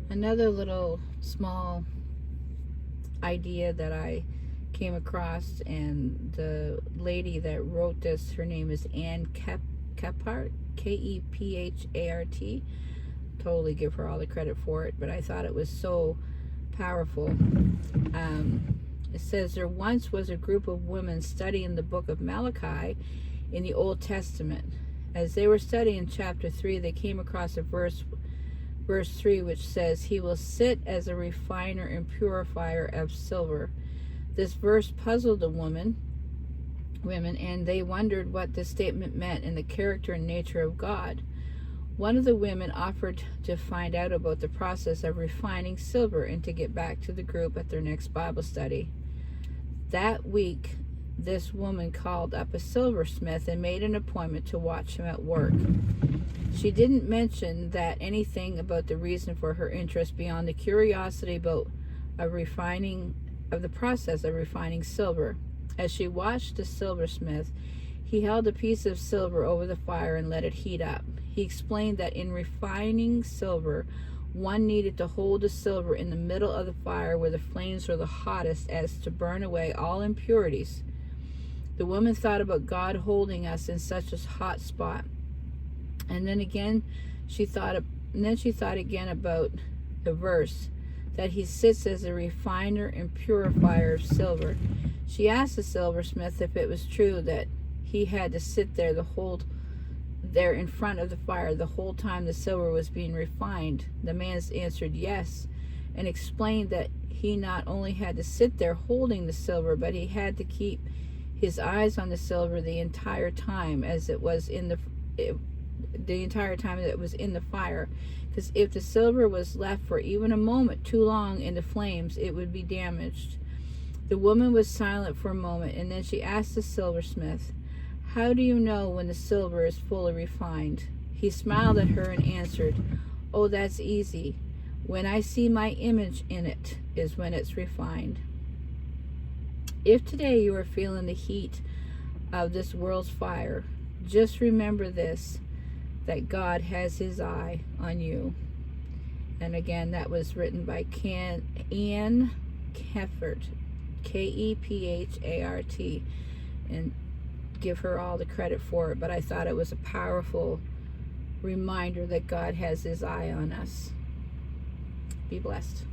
Another little small idea that I came across, and the lady that wrote this, her name is Kephart, Kephart. Totally give her all the credit for it, but I thought it was so powerful. It says, there once was a group of women studying the book of Malachi in the Old Testament. As they were studying chapter 3, they came across a verse 3, which says, he will sit as a refiner and purifier of silver. This verse puzzled the women, and they wondered what this statement meant in the character and nature of God. One of the women offered to find out about the process of refining silver and to get back to the group at their next Bible study. That week, this woman called up a silversmith and made an appointment to watch him at work. She didn't mention that anything about the reason for her interest beyond the curiosity about the process of refining silver. As she watched the silversmith, he held a piece of silver over the fire and let it heat up. He explained that in refining silver, one needed to hold the silver in the middle of the fire where the flames were the hottest, as to burn away all impurities. The woman thought about God holding us in such a hot spot. And then she thought again about the verse that he sits as a refiner and purifier of silver. She asked the silversmith if it was true that he had to sit there in front of the fire the whole time the silver was being refined. The man answered yes, and explained that he not only had to sit there holding the silver, but he had to keep his eyes on the silver the entire time as it was in the entire time that it was in the fire, because if the silver was left for even a moment too long in the flames, it would be damaged. The woman was silent for a moment, and then she asked the silversmith, how do you know when the silver is fully refined? He smiled at her and answered, oh, that's easy. When I see my image in it is when it's refined. If today you are feeling the heat of this world's fire, just remember this, that God has his eye on you. And again, that was written by Anne Kephart, Kephart, and give her all the credit for it, but I thought it was a powerful reminder that God has his eye on us. Be blessed.